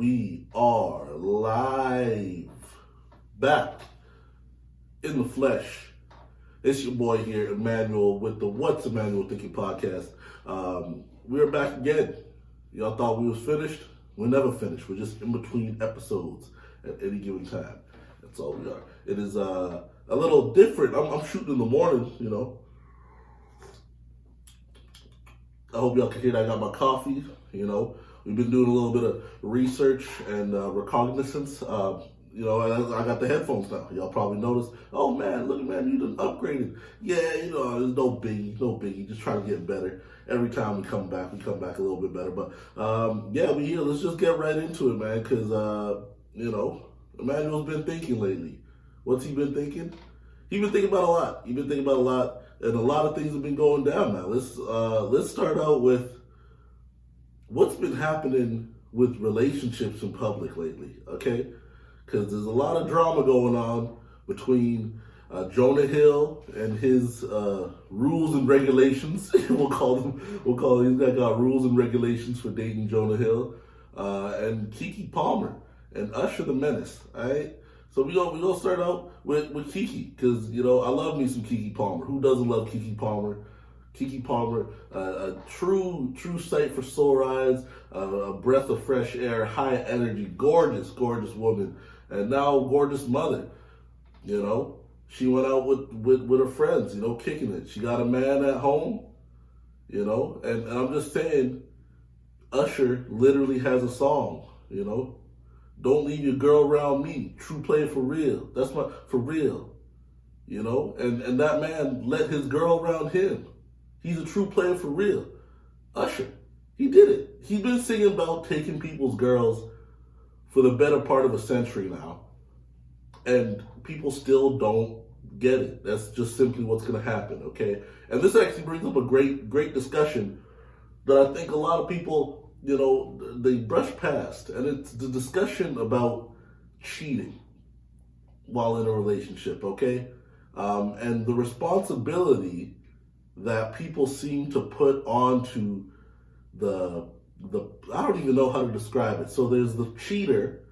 We are live, back in the flesh. It's your boy here, Emmanuel, with the What's Emmanuel Thinking podcast. We're back again. Y'all thought we was finished? We're never finished. We're just in between episodes at any given time. That's all we are. It is a little different. I'm shooting in the morning, you know. I hope y'all can hear that I got my coffee, you know. We've been doing a little bit of research and recognizance. You know, I got the headphones now. Y'all probably noticed, oh man, look, man, you done upgraded. Yeah, you know, there's no biggie. Just trying to get better. Every time we come back a little bit better. But yeah, we here. Let's just get right into it, man, because, you know, Emmanuel's been thinking lately. What's he been thinking? He's been thinking about a lot. And a lot of things have been going down now. Let's start out with what's been happening with relationships in public lately, okay? Because there's a lot of drama going on between Jonah Hill and his rules and regulations. We'll call him. He's got rules and regulations for dating Jonah Hill, and Keke Palmer and Usher the Menace. All right. So we gonna start out with Keke, because you know I love me some Keke Palmer. Who doesn't love Keke Palmer? Keke Palmer, a true sight for sore eyes, a breath of fresh air, high energy, gorgeous woman, and now gorgeous mother. You know, she went out with her friends, you know, kicking it. She got a man at home, you know, and I'm just saying, Usher literally has a song, you know. Don't leave your girl around me. True player for real. That's for real. You know? And that man let his girl around him. He's a true player for real. Usher. He did it. He's been singing about taking people's girls for the better part of a century now. And people still don't get it. That's just simply what's going to happen, okay? And this actually brings up a great discussion that I think a lot of people, you know, they brush past, and it's the discussion about cheating while in a relationship, okay? And the responsibility that people seem to put onto the I don't even know how to describe it. So there's the cheater,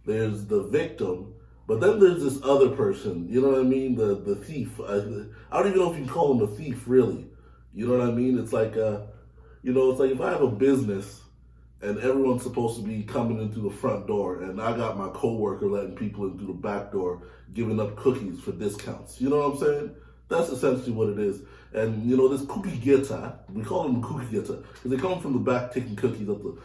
there's the victim, but then there's this other person, you know what I mean? The thief. I don't even know if you can call him a thief, really. You know what I mean? It's like, you know, it's like if I have a business and everyone's supposed to be coming in through the front door, and I got my coworker letting people in through the back door, giving up cookies for discounts. You know what I'm saying? That's essentially what it is. And you know, this cookie getter, we call them cookie getter, because they come from the back taking cookies up the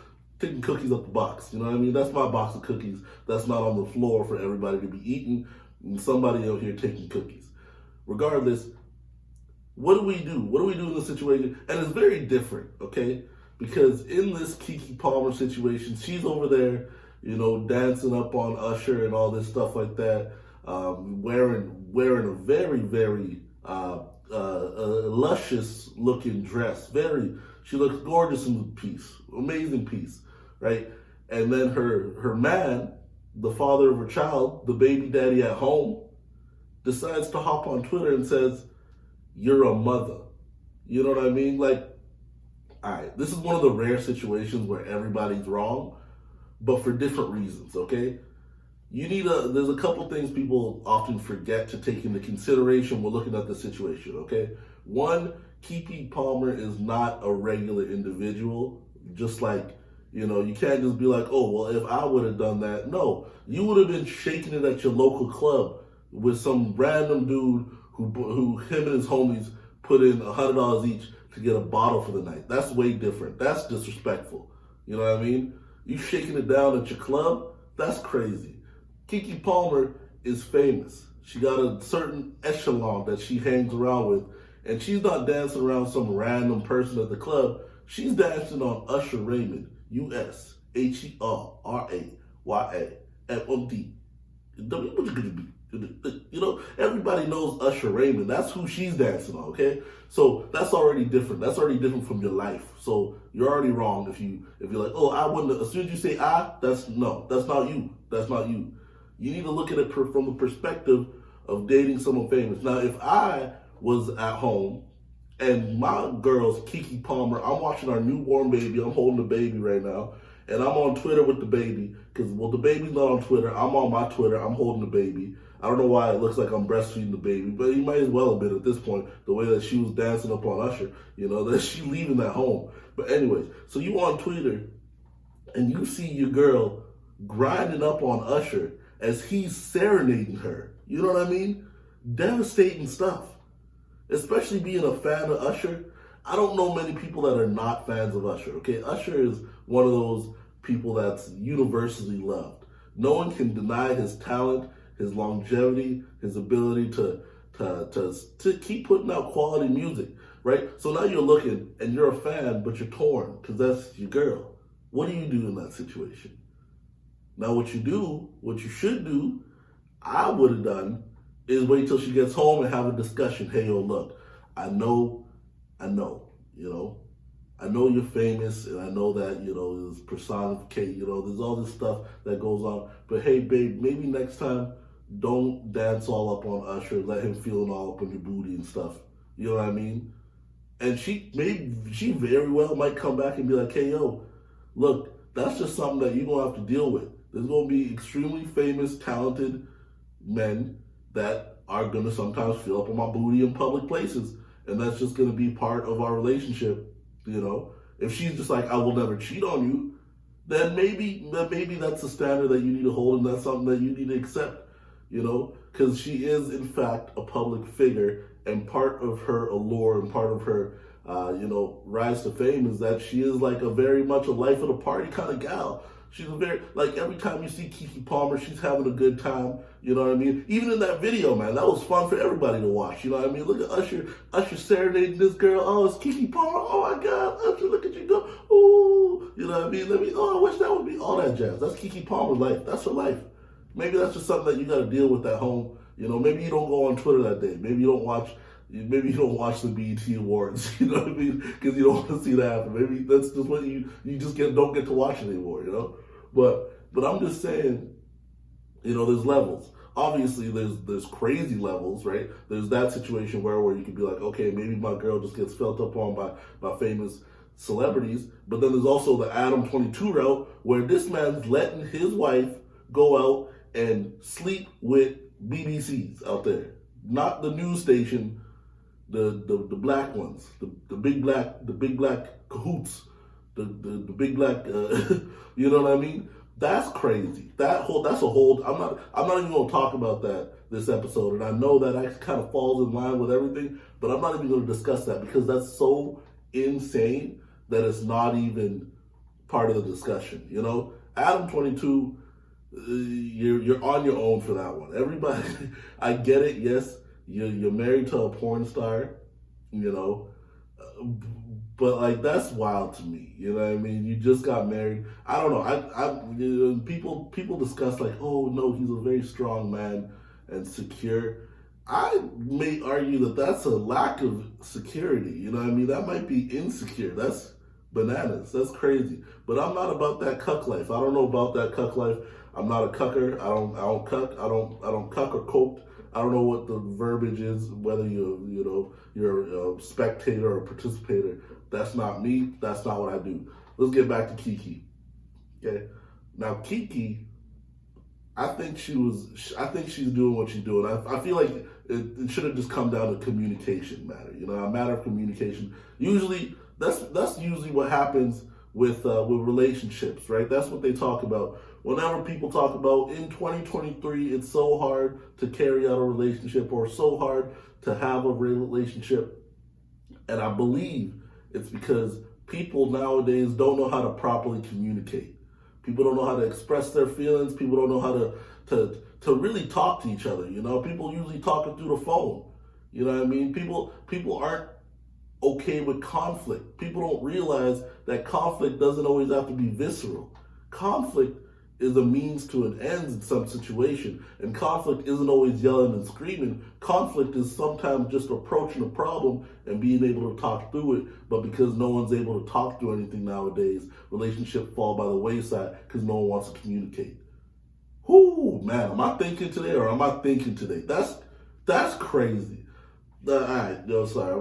box. You know what I mean? That's my box of cookies. That's not on the floor for everybody to be eating, and somebody out here taking cookies. Regardless, what do we do? What do we do in this situation? And it's very different, okay? Because in this Keke Palmer situation, she's over there, you know, dancing up on Usher and all this stuff like that, wearing a very luscious looking dress. She looks gorgeous in the piece, amazing piece, right? And then her man, the father of her child, the baby daddy at home, decides to hop on Twitter and says, "You're a mother." You know what I mean? Like, all right, this is one of the rare situations where everybody's wrong, but for different reasons, okay? There's a couple things people often forget to take into consideration when looking at the situation, okay? One, Keke Palmer is not a regular individual, just like, you know, you can't just be like, oh, well, if I would have done that. No, you would have been shaking it at your local club with some random dude who him and his homies put in $100 each to get a bottle for the night. That's way different. That's disrespectful. You know what I mean? You shaking it down at your club? That's crazy. Keke Palmer is famous. She got a certain echelon that she hangs around with, and she's not dancing around some random person at the club. She's dancing on Usher Raymond, USHERAYAMD. You know, everybody knows Usher Raymond. That's who she's dancing on, okay? So that's already different. That's already different from your life. So you're already wrong if you're like, oh, I wouldn't. As soon as you say that's not you. That's not you. You need to look at it from the perspective of dating someone famous. Now, if I was at home and my girl's Keke Palmer, I'm watching our newborn baby. I'm holding the baby right now, and I'm on Twitter with the baby, because, well, the baby's not on Twitter. I'm on my Twitter. I'm holding the baby. I don't know why it looks like I'm breastfeeding the baby, but he might as well have been at this point, the way that she was dancing up on Usher, that she leaving that home. But anyways, so you on Twitter, and you see your girl grinding up on Usher as he's serenading her. You know what I mean? Devastating stuff. Especially being a fan of Usher. I don't know many people that are not fans of Usher, okay? Usher is one of those people that's universally loved. No one can deny his talent, his longevity, his ability to keep putting out quality music, right? So now you're looking and you're a fan, but you're torn because that's your girl. What do you do in that situation? Now what you should do, I would have done, is wait till she gets home and have a discussion. Hey, yo, look, I know, I know you're famous, and I know that, there's personificate, there's all this stuff that goes on. But hey, babe, maybe next time, don't dance all up on Usher, let him feel all up on your booty and stuff. You know what I mean? And she very well might come back and be like, hey, yo, look, that's just something that you're going to have to deal with. There's going to be extremely famous, talented men that are going to sometimes feel up on my booty in public places. And that's just going to be part of our relationship, If she's just like, I will never cheat on you, then maybe that's a standard that you need to hold, and that's something that you need to accept, because she is, in fact, a public figure, and part of her allure and part of her, rise to fame is that she is like a very much a life of the party kind of gal. She's a very, like, every time you see Keke Palmer, she's having a good time, you know what I mean? Even in that video, man, that was fun for everybody to watch, you know what I mean? Look at Usher serenading this girl. Oh, it's Keke Palmer. Oh, my God, Usher, look at you go. Ooh, you know what I mean? I wish that would be all that jazz. That's Keke Palmer's life. That's her life. Maybe that's just something that you got to deal with at home. Maybe you don't go on Twitter that day. Maybe you don't watch the BET Awards, you know what I mean? Because you don't want to see that happen. Maybe that's just what you just don't get to watch it anymore, But I'm just saying, there's levels. Obviously, there's crazy levels, right? There's that situation where you could be like, okay, maybe my girl just gets felt up on by famous celebrities. But then there's also the Adam 22 route where this man's letting his wife go out and sleep with BBCs out there, not the news station. The black ones, the big black cahoots, the big black, you know what I mean? That's crazy. That's a whole. I'm not even going to talk about that this episode, and I know that actually kind of falls in line with everything, but I'm not even going to discuss that because that's so insane that it's not even part of the discussion. Adam 22, you're on your own for that one. Everybody, I get it. Yes. You're married to a porn star, but like that's wild to me. You know what I mean? You just got married. I don't know. People discuss like, oh no, he's a very strong man and secure. I may argue that that's a lack of security. You know what I mean? That might be insecure. That's bananas. That's crazy. But I'm not about that cuck life. I don't know about that cuck life. I'm not a cucker. I don't cuck. I don't cuck or coke. I don't know what the verbiage is, whether you're a spectator or a participator. That's not me. That's not what I do. Let's get back to Keke. Okay. Now Keke, I think she's doing what she's doing. I feel like it should have just come down to communication matter. A matter of communication. Usually, that's usually what happens with relationships, right? That's what they talk about. Whenever people talk about in 2023, it's so hard to carry out a relationship or so hard to have a relationship. And I believe it's because people nowadays don't know how to properly communicate. People don't know how to express their feelings. People don't know how to really talk to each other. People usually talking through the phone. You know what I mean? People aren't okay with conflict. People don't realize that conflict doesn't always have to be visceral. Conflict is a means to an end in some situation. And conflict isn't always yelling and screaming. Conflict is sometimes just approaching a problem and being able to talk through it. But because no one's able to talk through anything nowadays, relationships fall by the wayside because no one wants to communicate. Whoo, man, am I thinking today or am I thinking today? That's crazy. All right, sorry,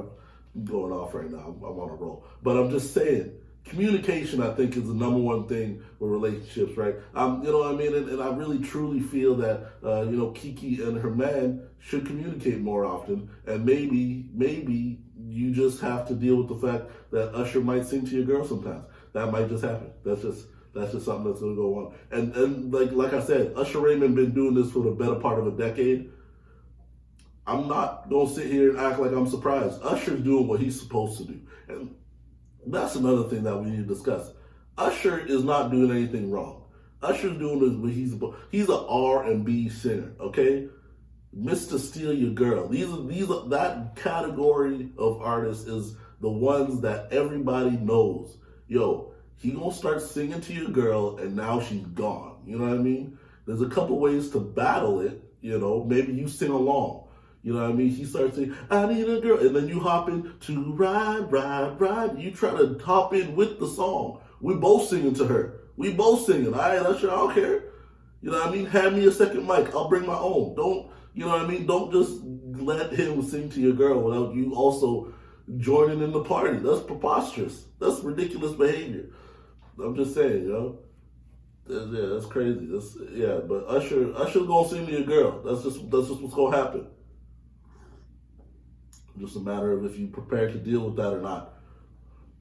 I'm going off right now. I'm on a roll. But I'm just saying, communication, I think, is the number one thing with relationships, right? You know what I mean? And I really truly feel that, Keke and her man should communicate more often. And maybe you just have to deal with the fact that Usher might sing to your girl sometimes. That might just happen. That's just something that's gonna go on. And like I said, Usher Raymond been doing this for the better part of a decade. I'm not gonna sit here and act like I'm surprised. Usher's doing what he's supposed to do. And that's another thing that we need to discuss. Usher is not doing anything wrong. Usher's doing what he's an R&B singer, okay? Mr. Steal Your Girl. These are that category of artists is the ones that everybody knows. Yo, he gonna start singing to your girl and now she's gone. You know what I mean? There's a couple ways to battle it, maybe you sing along. You know what I mean? He starts saying, I need a girl. And then you hop in to ride, ride, ride. You try to hop in with the song. We both singing to her. We both singing. All right, Usher, I don't care. You know what I mean? Hand me a second mic. I'll bring my own. Don't, you know what I mean? Don't just let him sing to your girl without you also joining in the party. That's preposterous. That's ridiculous behavior. I'm just saying, Yeah, that's crazy. But Usher's gonna sing to your girl. That's just what's gonna happen. Just a matter of if you're prepared to deal with that or not.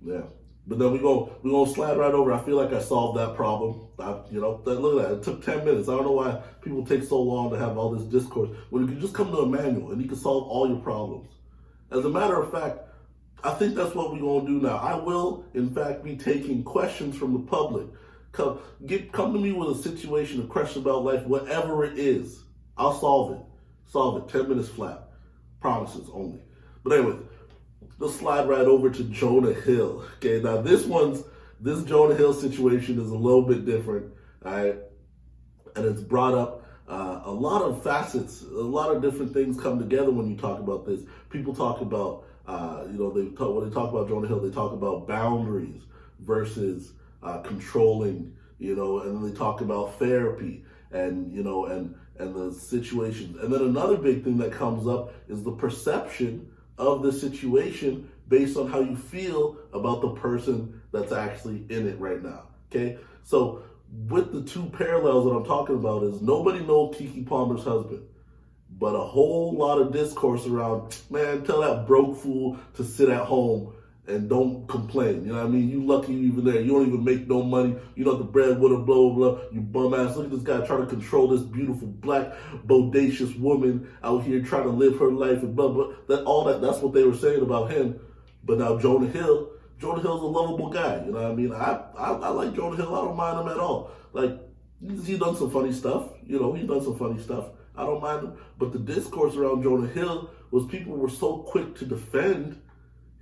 Yeah. But then we're gonna slide right over. I feel like I solved that problem. Look at that. It took 10 minutes. I don't know why people take so long to have all this discourse. When you can just come to Emmanuel and he can solve all your problems. As a matter of fact, I think that's what we're gonna do now. I will, in fact, be taking questions from the public. Come to me with a situation, a question about life, whatever it is. I'll solve it. Solve it. 10 minutes flat. Promises only. But anyway, let's slide right over to Jonah Hill. Okay, now this Jonah Hill situation is a little bit different, all right? And it's brought up a lot of facets, a lot of different things come together when you talk about this. People talk about, when they talk about Jonah Hill, they talk about boundaries versus controlling, and then they talk about therapy and the situations. And then another big thing that comes up is the perception of the situation based on how you feel about the person that's actually in it right now. Okay? So with the two parallels that I'm talking about is nobody knows Keke Palmer's husband, but a whole lot of discourse around, man, tell that broke fool to sit at home and don't complain. You know what I mean? You lucky you even there. You don't even make no money. You know the breadwinner, blah, blah, blah. You bum ass. Look at this guy trying to control this beautiful, black, bodacious woman out here trying to live her life and blah, blah. That's what they were saying about him. But now Jonah Hill's a lovable guy. You know what I mean? I like Jonah Hill. I don't mind him at all. Like, he's done some funny stuff. He's done some funny stuff. I don't mind him. But the discourse around Jonah Hill was people were so quick to defend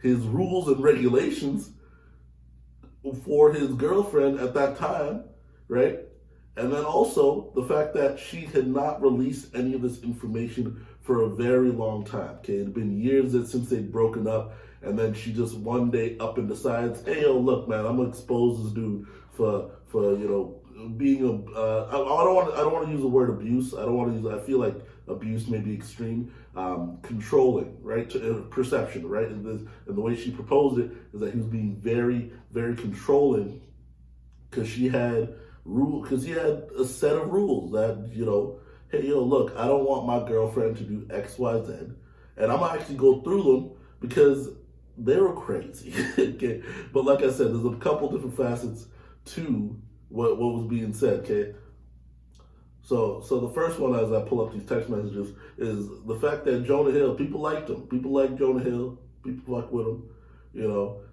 his rules and regulations for his girlfriend at that time, right? And then also the fact that she had not released any of this information for a very long time, okay? It had been years since they'd broken up, and then she just one day up and decides, hey, yo, look, man, I'm gonna expose this dude for being I don't want to use the word abuse. I feel like abuse may be extreme. Controlling, right? Perception, right? And the way she proposed it is that he was being very, very controlling because he had a set of rules that, hey, yo, look, I don't want my girlfriend to do X, Y, Z, and I'm gonna actually go through them because they were crazy. Okay, but like I said, there's a couple different facets to what was being said, okay? So the first one, as I pull up these text messages, is the fact that Jonah Hill, people liked him. People like Jonah Hill. People fuck with him,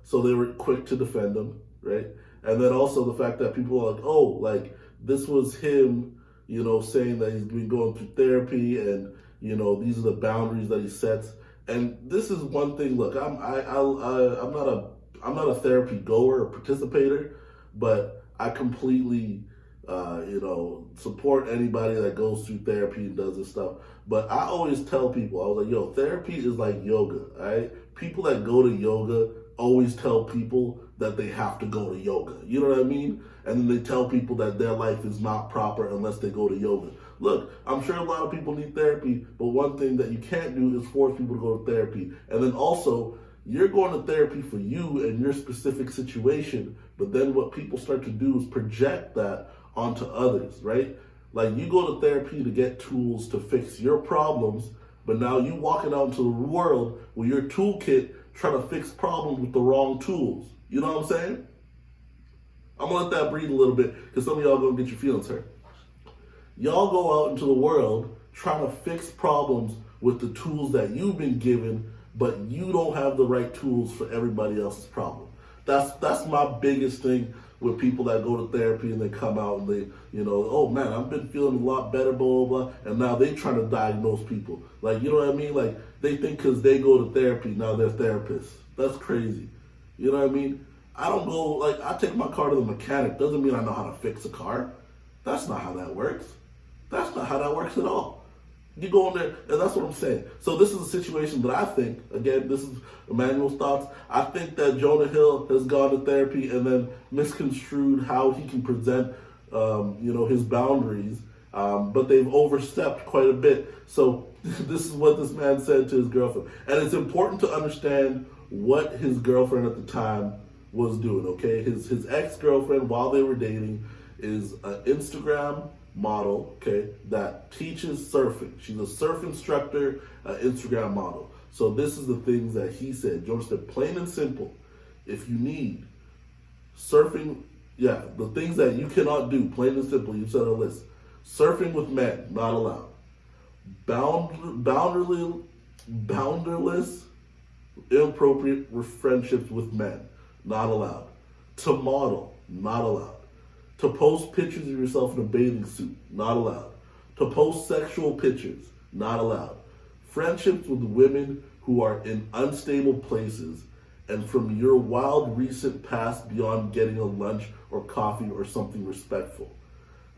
So they were quick to defend him, right? And then also the fact that people are like, oh, like this was him, saying that he's been going through therapy and, these are the boundaries that he sets. And this is one thing. Look, I'm not a therapy goer or participator, but I completely support anybody that goes through therapy and does this stuff. But I always tell people, I was like, yo, therapy is like yoga, all right? People that go to yoga always tell people that they have to go to yoga. You know what I mean? And then they tell people that their life is not proper unless they go to yoga. Look, I'm sure a lot of people need therapy, but one thing that you can't do is force people to go to therapy. And then also, You're going to therapy for you and your specific situation, but then what people start to do is project that onto others, right? Like you go to therapy to get tools to fix your problems, but now you walking out into the world with your toolkit trying to fix problems with the wrong tools. You know what I'm saying? I'm gonna let that breathe a little bit because some of y'all gonna get your feelings hurt. Y'all go out into the world trying to fix problems with the tools that you've been given, but you don't have the right tools for everybody else's problem. That's my biggest thing with people that go to therapy and they come out and they, oh man, I've been feeling a lot better, blah, blah, blah, and now they trying to diagnose people. Like, you know what I mean? Like, they think because they go to therapy, now they're therapists. That's crazy. You know what I mean? I don't go, like, I take my car to the mechanic. Doesn't mean I know how to fix a car. That's not how that works. That's not how that works at all. You go in there, and that's what I'm saying. So this is a situation that I think, again, this is Emmanuel's thoughts. I think that Jonah Hill has gone to therapy and then misconstrued how he can present, his boundaries, but they've overstepped quite a bit. So this is what this man said to his girlfriend. And it's important to understand what his girlfriend at the time was doing, okay? His ex-girlfriend, while they were dating, is an Instagram model, okay, that teaches surfing. She's a surf instructor, Instagram model. So this is the things that he said. Jonah said, plain and simple, if you need surfing, the things that you cannot do, plain and simple, you said a list. Surfing with men, not allowed. Boundaryless, inappropriate friendships with men, not allowed. To model, not allowed. To post pictures of yourself in a bathing suit, not allowed. To post sexual pictures, not allowed. Friendships with women who are in unstable places and from your wild recent past beyond getting a lunch or coffee or something respectful.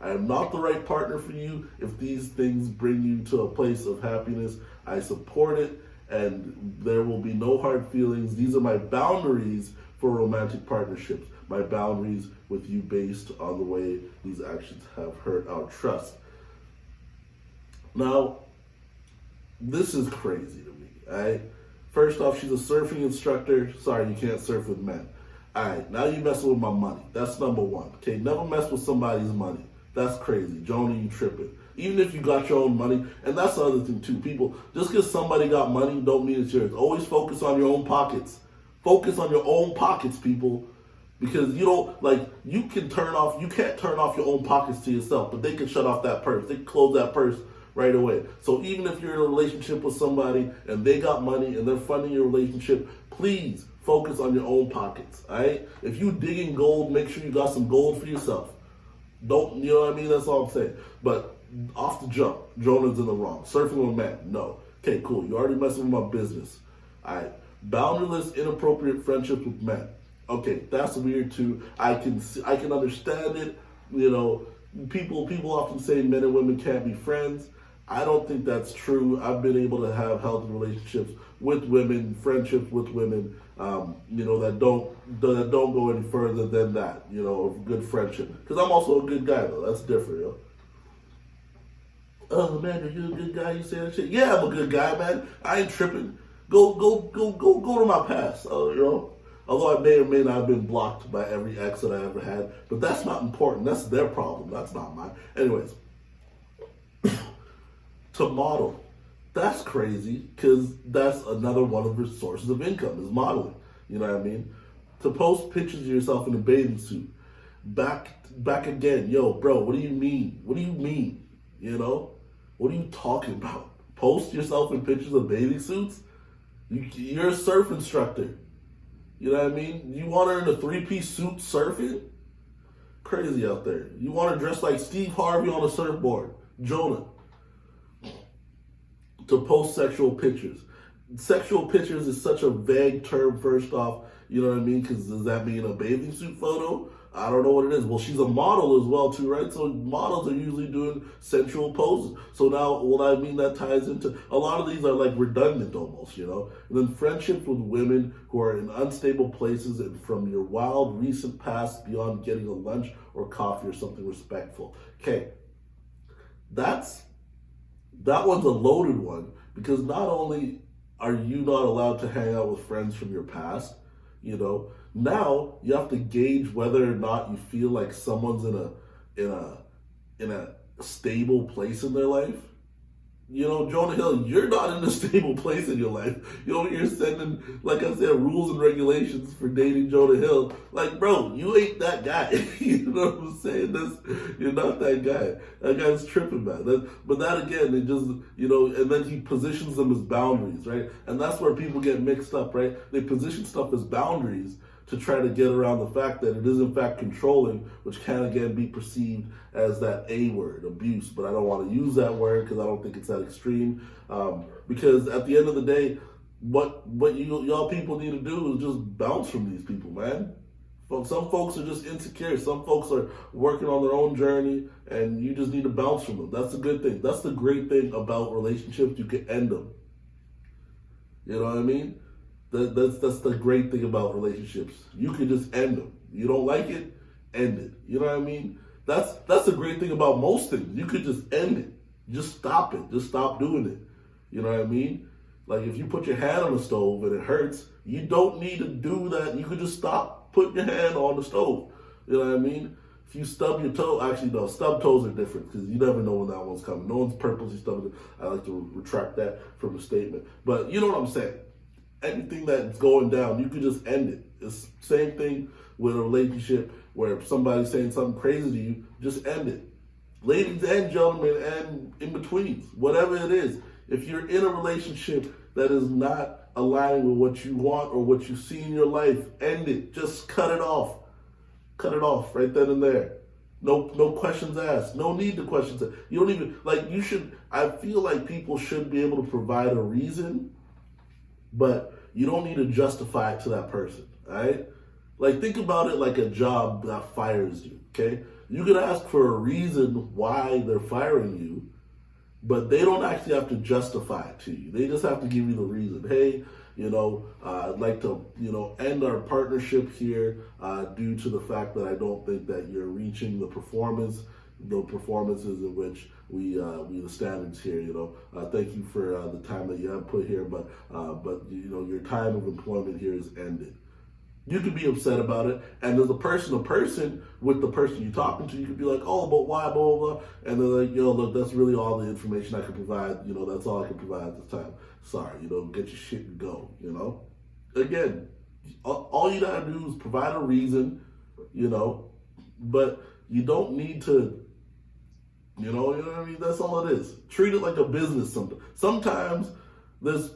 I am not the right partner for you if these things bring you to a place of happiness. I support it and there will be no hard feelings. These are my boundaries for romantic partnerships. My boundaries with you based on the way these actions have hurt our trust. Now, this is crazy to me, alright? First off, she's a surfing instructor. Sorry, you can't surf with men. Alright, now you messing with my money. That's number one. Okay, never mess with somebody's money. That's crazy. Jonah, you tripping. Even if you got your own money, and that's the other thing too. People, just because somebody got money don't mean it's yours. Always focus on your own pockets. Focus on your own pockets, people. Because you can't turn off your own pockets to yourself, but they can shut off that purse. They can close that purse right away. So even if you're in a relationship with somebody and they got money and they're funding your relationship, please focus on your own pockets, all right? If you digging gold, make sure you got some gold for yourself. Don't, you know what I mean? That's all I'm saying. But off the jump, Jonah's in the wrong. Surfing with men, no. Okay, cool. You already messing with my business. All right. Boundaryless, inappropriate friendships with men. Okay, that's weird too. I can understand it. People often say men and women can't be friends. I don't think that's true. I've been able to have healthy relationships with women, friendships with women, that don't go any further than that. A good friendship. Because I'm also a good guy though. That's different, yo. Oh man, are you a good guy? You say that shit? Yeah, I'm a good guy, man. I ain't tripping. Go to my past. Although I may or may not have been blocked by every ex that I ever had, but that's not important. That's their problem. That's not mine. Anyways, to model, that's crazy because that's another one of her sources of income is modeling. You know what I mean? To post pictures of yourself in a bathing suit, back again, yo, bro. What do you mean? What do you mean? What are you talking about? Post yourself in pictures of bathing suits? You're a surf instructor. You know what I mean? You want her in a 3-piece suit surfing? Crazy out there. You want her dressed like Steve Harvey on a surfboard. Jonah. To post sexual pictures. Sexual pictures is such a vague term, first off. You know what I mean? Because does that mean a bathing suit photo? I don't know what it is. Well, she's a model as well too, right? So models are usually doing sensual poses. So now, that ties into, a lot of these are like redundant almost, And then friendships with women who are in unstable places and from your wild recent past beyond getting a lunch or coffee or something respectful. Okay, that one's a loaded one because not only are you not allowed to hang out with friends from your past? You know, now you have to gauge whether or not you feel like someone's in a stable place in their life. You know, Jonah Hill, you're not in a stable place in your life. You're sending, like I said, rules and regulations for dating Jonah Hill. Like, bro, you ain't that guy. You know what I'm saying? You're not that guy. That guy's tripping, man. But that again, it just, and then he positions them as boundaries, right? And that's where people get mixed up, right? They position stuff as boundaries to try to get around the fact that it is in fact controlling, which can again be perceived as that A word, abuse. But I don't want to use that word because I don't think it's that extreme. Because at the end of the day, what y'all people need to do is just bounce from these people, man. Some folks are just insecure. Some folks are working on their own journey, and you just need to bounce from them. That's a good thing. That's the great thing about relationships. You can end them. You know what I mean? That's the great thing about relationships. You can just end them. You don't like it, end it. You know what I mean? That's the great thing about most things. You could just end it. Just stop it. Just stop doing it. You know what I mean? Like if you put your hand on the stove and it hurts, you don't need to do that. You could just stop putting your hand on the stove. You know what I mean? If you stub your toe, actually no, stub toes are different because you never know when that one's coming. No one's purposely stubbing it. I like to retract that from the statement. But you know what I'm saying? Anything that's going down, you could just end it. It's the same thing with a relationship where if somebody's saying something crazy to you, just end it. Ladies and gentlemen and in-betweens, whatever it is, if you're in a relationship that is not aligning with what you want or what you see in your life, end it. Just cut it off. Cut it off right then and there. No questions asked. No need to questions asked. You don't even, you should, I feel like people should be able to provide a reason, but you don't need to justify it to that person, all right? Like, think about it like a job that fires you, okay? You could ask for a reason why they're firing you, but they don't actually have to justify it to you. They just have to give you the reason. Hey, I'd like to, end our partnership here due to the fact that I don't think that you're reaching the performances in which we the standards here. Thank you for the time that you have put here, but your time of employment here is ended. You could be upset about it, and as a person to person with the person you're talking to, you could be like, oh, but why, blah, blah, blah. And they're like, look, that's really all the information I can provide. That's all I can provide at this time. Sorry, get your shit and go, Again, all you gotta do is provide a reason, but you don't need to, you know what I mean? That's all it is. Treat it like a business sometimes. There's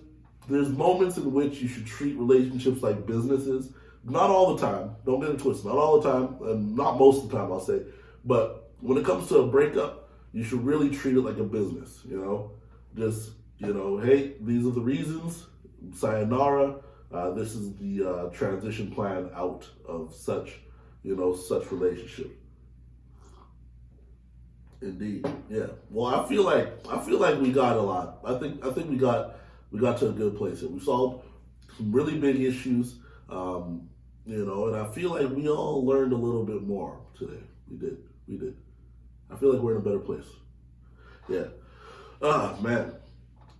moments in which you should treat relationships like businesses. Not all the time. Don't get it twisted. Not all the time, and not most of the time, I'll say. But when it comes to a breakup, you should really treat it like a business. Just hey, these are the reasons. Sayonara. This is the transition plan out of such relationship. Indeed, yeah. Well, I feel like we got a lot. I think we got to a good place here. We solved some really big issues. And I feel like we all learned a little bit more today. We did. I feel like we're in a better place. Yeah. Man.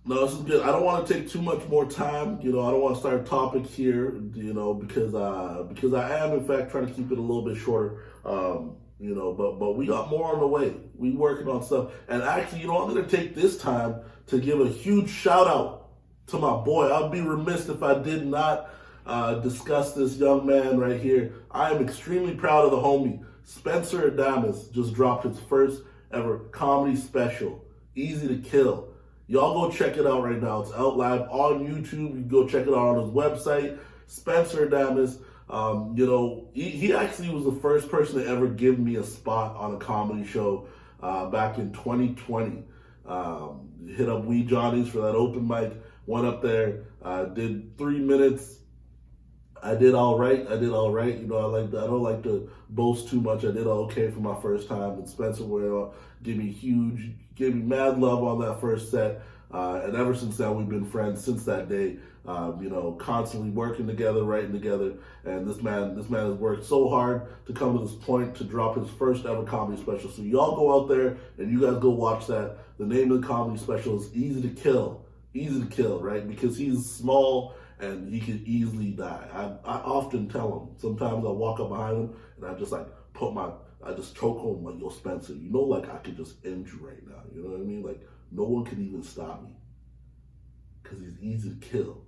No, this is good. I don't want to take too much more time. I don't want to start a topic here, because I am, in fact, trying to keep it a little bit shorter. But we got more on the way. We working on stuff. And actually, I'm going to take this time to give a huge shout out to my boy. I'd be remiss if I did not discuss this young man right here. I am extremely proud of the homie. Spencer Adamus just dropped his first ever comedy special, Easy to Kill. Y'all go check it out right now. It's out live on YouTube. You can go check it out on his website. Spencer Adamus, he actually was the first person to ever give me a spot on a comedy show back in 2020. Hit up Wee Johnny's for that open mic. Went up there, did 3 minutes. I did all right. I don't like to boast too much. I did okay for my first time. And Spencer gave me mad love on that first set. And ever since then, we've been friends since that day. Constantly working together, writing together. And this man has worked so hard to come to this point to drop his first ever comedy special. So y'all go out there and you guys go watch that. The name of the comedy special is Easy to Kill. easy to kill, right? Because he's small and he could easily die. I often tell him. Sometimes I walk up behind him and I just like I just choke him like, yo, Spencer, you know, like I could just end you right now. You know what I mean? Like no one can even stop me because he's easy to kill,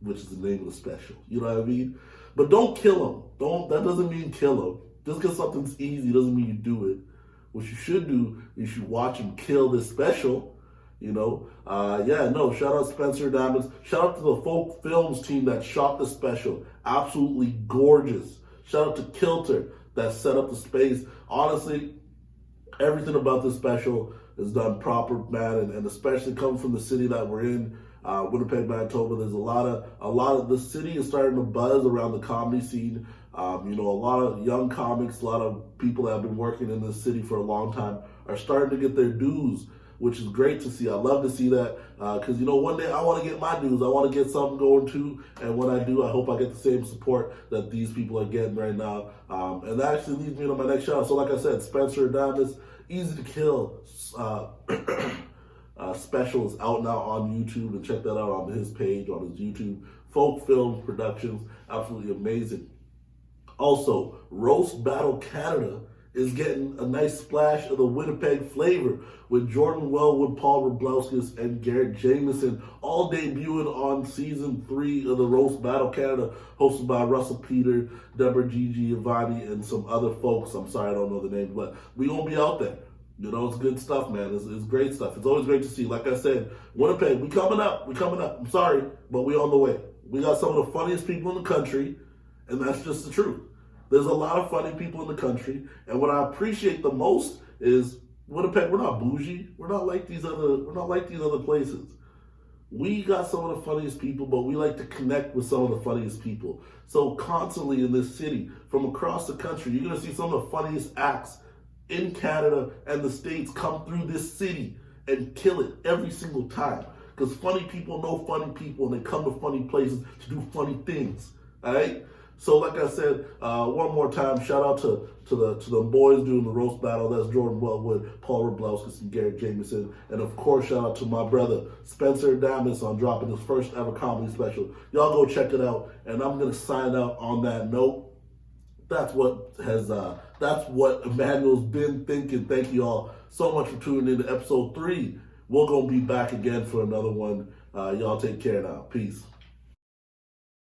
which is the name of the special. You know what I mean? But don't kill him. That doesn't mean kill him. Just because something's easy doesn't mean you do it. What you should do is you should watch him kill this special. You know, shout out Spencer Diamonds. Shout out to the Folk Films team that shot the special. Absolutely gorgeous. Shout out to Kilter that set up the space. Honestly, everything about this special is done proper, man, and especially coming from the city that we're in, Winnipeg, Manitoba. There's a lot of the city is starting to buzz around the comedy scene. A lot of young comics, a lot of people that have been working in this city for a long time are starting to get their dues, which is great to see. I love to see that because, one day I want to get my dues. I want to get something going too. And when I do, I hope I get the same support that these people are getting right now. And that actually leads me to my next shout out. So like I said, Spencer Adonis, Easy to Kill special is out now on YouTube. And check that out on his page, on his YouTube. Folk Films Productions, absolutely amazing. Also, Roast Battle Canada is getting a nice splash of the Winnipeg flavor with Jordan Wellwood, Paul Rublowskis, and Garrett Jameson all debuting on season 3 of the Roast Battle Canada, hosted by Russell Peter, Deborah Gigi Giovanni, and some other folks. I'm sorry, I don't know the names, but we gonna be out there. It's good stuff, man. It's great stuff. It's always great to see. Like I said, Winnipeg, we coming up. I'm sorry, but we on the way. We got some of the funniest people in the country, and that's just the truth. There's a lot of funny people in the country, and what I appreciate the most is Winnipeg. We're not bougie. We're not like these other places. We got some of the funniest people, but we like to connect with some of the funniest people. So constantly in this city, from across the country, you're gonna see some of the funniest acts in Canada and the States come through this city and kill it every single time. Because funny people know funny people, and they come to funny places to do funny things. All right. So, like I said, one more time, shout out to the boys doing the roast battle. That's Jordan Wellwood, Paul Rublowskis, and Garrett Jameson. And, of course, shout out to my brother, Spencer Damas, on dropping his first ever comedy special. Y'all go check it out. And I'm going to sign out on that note. That's what Emmanuel's been thinking. Thank you all so much for tuning in to episode 3. We're going to be back again for another one. Y'all take care now. Peace.